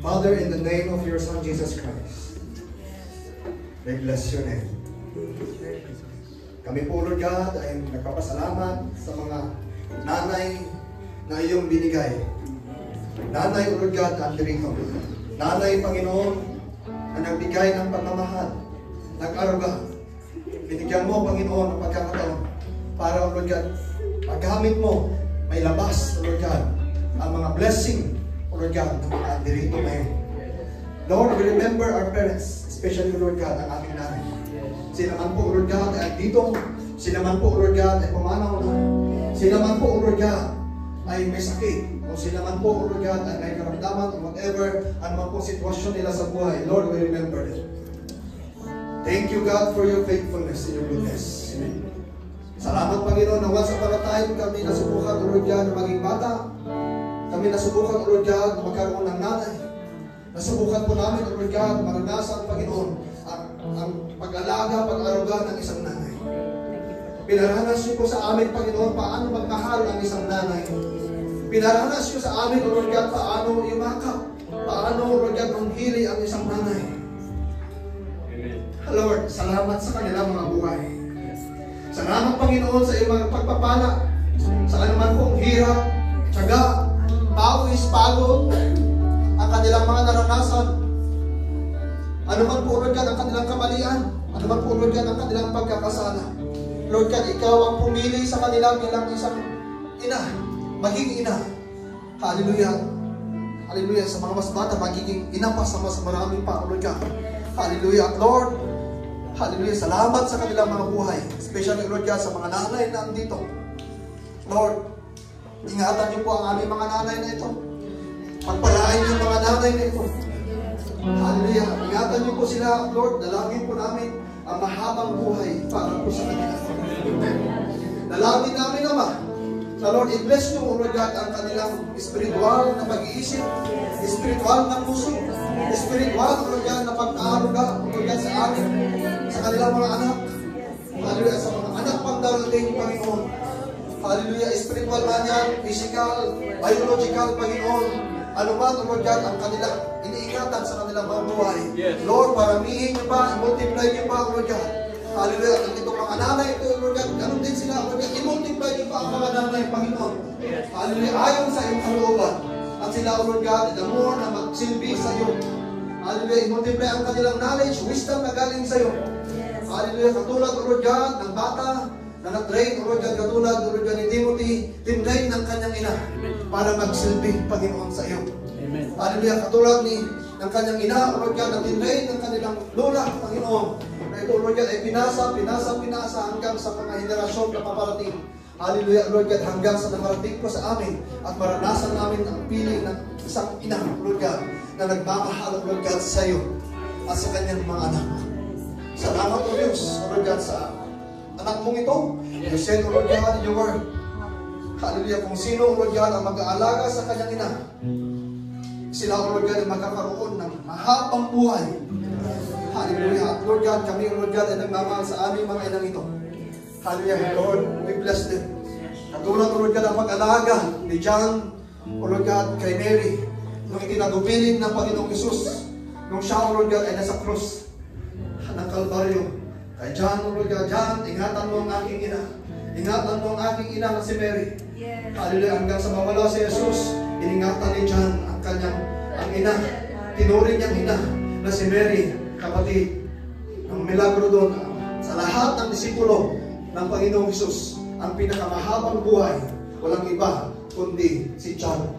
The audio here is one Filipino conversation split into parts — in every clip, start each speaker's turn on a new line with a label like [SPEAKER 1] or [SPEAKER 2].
[SPEAKER 1] Father, in the name of your Son, Jesus Christ, we bless your name. Kami po, Lord God, ay nagpapasalamat sa mga nanay na iyong binigay. Nanay, Lord God, Andrito. Nanay, Panginoon, na nagbigay ng pagmamahal, nag-aruga. Binigyan mo, Panginoon, ng pagkakataon para, Lord God, paggamit mo, may labas, Lord God, ang mga blessing, Lord God, ng mga Andrito ngayon. Lord, we remember our parents, especially, Lord God, ang aming nanay. Sila man po, Lord God, ay dito. Sila man po, Lord God, ay pumanaw na. Sila man po, Lord God, ay may sakit. O sila man po, Lord God, ay may karamdaman o whatever, ano man po sitwasyon nila sa buhay. Lord, we remember them. Thank you, God, for your faithfulness and your goodness. Amen. Salamat, Panginoon, na once upon a time kami nasubukan, Lord God, na maging bata. Kami nasubukan, Lord God, na magkaroon ng nanay. Nasubukan po namin, Lord God, maranasan, Panginoon, ang pag-alaga, pag-aruga ng isang nanay. Pinaranas niyo po sa amin, Panginoon, paano magmahal ang isang nanay. Pinaranas niyo sa amin, Lord God, paano yumakap, paano, Lord God, manghili ang isang nanay. Lord, salamat sa kanilang mga buhay. Salamat, Panginoon, sa iyong mga pagpapala, sa anuman pong hirap, tiyaga, pawis, pagod, ang kanilang mga naranasan. Ano man po, Lord God, ang kanilang kamalian. Ano man po, Lord God, ang kanilang pagkakasala. Lord God, ikaw ang pumili sa kanila bilang isang ina, magiging ina. Hallelujah. Hallelujah. Sa mga mas bata, magiging ina pa sa mas marami pa, Lord God. Hallelujah. At Lord, hallelujah. Salamat sa kanilang mga buhay. Especially, Lord God, sa mga nanay na andito. Lord, ingatan niyo po ang aming mga nanay na ito. Pagpalain niyo mga nanay na ito. Hallelujah. Ingatan niyo po sila, Lord. Dalangin po namin ang mahabang buhay para po sa kanila. Dalangin namin, Ama, na Lord, i-bless niyo, Lord God, ang kanilang spiritual na pag-iisip, spiritual na puso, spiritual, Lord God, na pag-aaruga, Lord God, sa amin, sa kanilang mga anak. Hallelujah. Sa mga anak pagdarating, Panginoon. Hallelujah. Spiritual man yan, physical, biological, Panginoon. Ano ba, Lord God, ang kanilang iniingatan sa kanilang mga buhay. Yes. Lord, paramihin niyo pa, multiply niyo pa, Lord God. Hallelujah. At itong mga nanay ito, Lord God, ganun din sila, Lord God. I-multiply niyo pa ang mga nanay, Panginoon. Yes. Hallelujah. Ayon sa iyong kalooban. At sila, Lord God, the more na magsilbi sa iyo. Hallelujah. I-multiply ang kanilang knowledge, wisdom na galing sa iyo. Yes. Hallelujah. Katulad, Lord God, ng bata na nag-train, Lord God, katulad, Lord God, ni Timothy, tinrain ng kanyang ina para magsilbi, Panginoon, sa iyo. Amen. Hallelujah. Katulad ng kanyang ina, Lord God, na tinrain ng kanilang lola, Panginoon. Na ito, Lord God, ay pinasa hanggang sa mga henerasyon na paparating. Hallelujah, Lord God, hanggang sa nakarating po sa amin at maranasan namin ang piling ng isang ina, Lord God, na nagmamahal, Lord God, sa iyo at sa kanyang mga anak. Salamat, O Diyos, Lord God, sa anak mong ito. You said, Lord God, in your word. Hallelujah, kung sino, Lord God, ang mag-aalaga sa kanyang ina, sila, Lord God, ay magkakaroon ng mahabang buhay. Hallelujah. At Lord God, kami, Lord God, ay nagmamahal sa aming mga inang ito. Hallelujah. Lord, we bless them. Katulad, Lord God, ang pag-alaga ni John, o Lord God, kay Mary, nung itinagubilin ng Panginoong Isus, nung siya, Lord God, ay nasa krus ng Kalbaryo. Kay John, Lord God, John, ingatan mo ang aking ina. Ingatan mo ang aking ina na si Mary. Yes. Hallelujah. Hanggang sa mawala si Jesus, iningatan ni John ang kanyang ina. Tinuring niyang ina na si Mary, kapatid. Ang milagro doon, sa lahat ng disipulo ng Panginoong Hesus, ang pinakamahabang buhay, walang iba, kundi si John.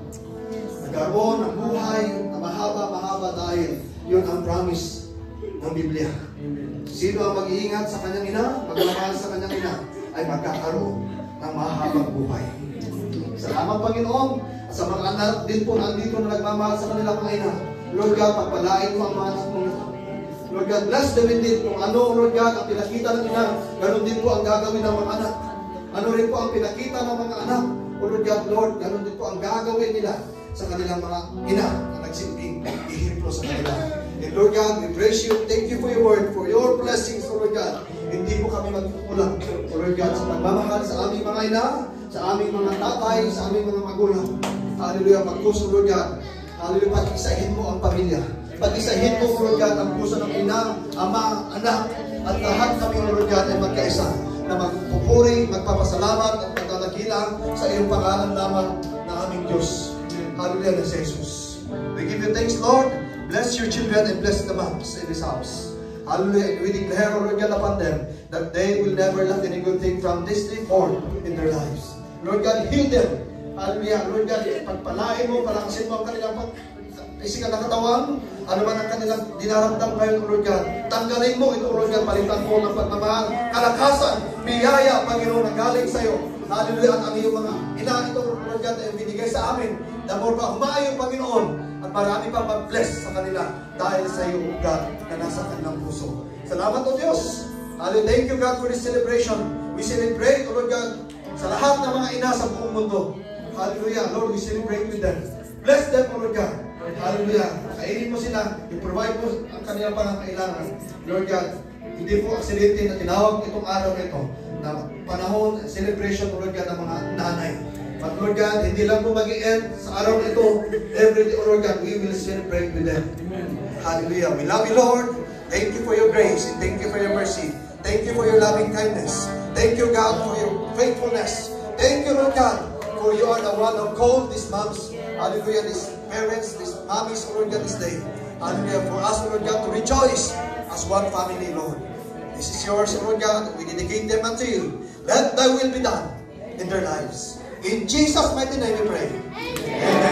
[SPEAKER 1] Nagkaroon ng buhay na mahaba dahil yun ang promise ng Biblia. Sino ang mag-iingat sa kanyang ina, magmamahal sa kanyang ina, ay magkakaroon ng mahabang buhay. Salamat, Panginoon, sa mga anak din po nandito na nagmamahal sa kanilang mga ina. Lord God, pagpalain mo ang mga anak mo. Lord God, bless them indeed. Kung ano, Lord God, ang pinakita ng ina, ganun din po ang gagawin ng mga anak. Ano rin po ang pinakita ng mga anak. O Lord God, Lord, ganun din po ang gagawin nila sa kanilang mga ina na nagsilbing ihiplo sa kanila. And Lord God, we praise you. Thank you for your word, for your blessings, O Lord God. Hindi po kami magkukulang, O Lord God, sa pagmamahal sa aming mga ina, sa aming mga tatay, sa aming mga magulang. Hallelujah. Pagpuso, Lord God. Hallelujah, pag-isahin mo ang pamilya. Pag-isahin mo, Lord God, ang puso ng ina, ama, anak, at lahat kami, Lord God, ay magkaisa na magpupuri, magpapasalamat at magdadakilang sa iyong pangalan lamang ng aming Diyos. Hallelujah, na si Jesus. We give you thanks, Lord. Bless your children and bless the moms in this house. Hallelujah. We declare, Lord God, upon them that they will never lack any good thing from this day forward in their lives. Lord God, heal them. Hallelujah. Lord God, pagpalain mo, palakasin mo ang kanilang physical na katawan, ano man ang kanilang dinaramdam ngayon, Lord God. Tanggalin mo ito, Lord God, palitan mo ng pagmamahal, kalakasan, biyaya, Panginoon, na galing sa iyo. Hallelujah. At ang iyong mga ina ito, Lord God, ay binigay sa amin. The more pa humayo, Panginoon, at marami pa mag-bless sa kanila dahil sa iyo, God, na nasa kanilang puso. Salamat, O Diyos. Hallelujah. Thank you, God, for this celebration. We celebrate, O Lord God, sa lahat ng mga ina sa buong mundo. Hallelujah. Lord, we celebrate with them. Bless them, O Lord God. Hallelujah. Kainin mo sila. I-provide mo ang kanilang pangangailangan. Lord God, hindi po aksidente na tinawag itong araw na ito na panahon, celebration, O Lord God, ng mga nanay. But Lord God, hindi lang po mag-i-end sa araw na ito. Every day, O Lord God, we will celebrate with them. Hallelujah. We love you, Lord. Thank you for your grace and thank you for your mercy. Thank you for your loving kindness. Thank you, God, for your faithfulness. Thank you, Lord God, for you are the one who called these moms, hallelujah, these parents, these mommies, Lord God, this day. Hallelujah, for us, Lord God, to rejoice as one family, Lord. This is yours, Lord God. We dedicate them unto you. Let thy will be done in their lives. In Jesus' mighty name we pray. Amen.